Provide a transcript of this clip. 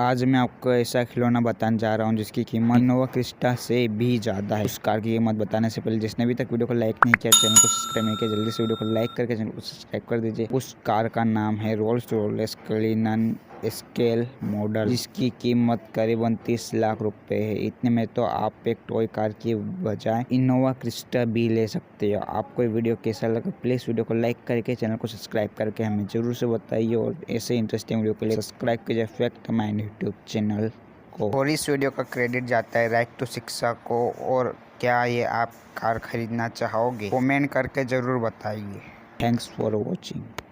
आज मैं आपको ऐसा खिलौना बताने जा रहा हूँ जिसकी कीमत इनोवा क्रिस्टा से भी ज़्यादा है। उस कार की कीमत बताने से पहले जिसने अभी तक वीडियो को लाइक नहीं किया, चैनल को सब्सक्राइब नहीं किया, जल्दी से वीडियो को लाइक करके चैनल को सब्सक्राइब कर दीजिए। उस कार का नाम है Rolls Royce Cullinan scale model, जिसकी कीमत करीबन 30 लाख रुपए है। इतने में तो आप एक टॉय कार की बजाय इनोवा क्रिस्टा भी ले सकते हो। आपको ये वीडियो कैसा लगा प्लीज़ वीडियो को लाइक करके चैनल को सब्सक्राइब करके हमें जरूर से बताइए, और ऐसे इंटरेस्टिंग वीडियो के लिए सब्सक्राइब कीजिए फैक्ट माइंड यूट्यूब चैनल को। और इस वीडियो का क्रेडिट जाता है राइट टू शिक्षा को। और क्या ये आप कार खरीदना चाहोगे? कमेंट करके ज़रूर बताइए। Thanks for watching.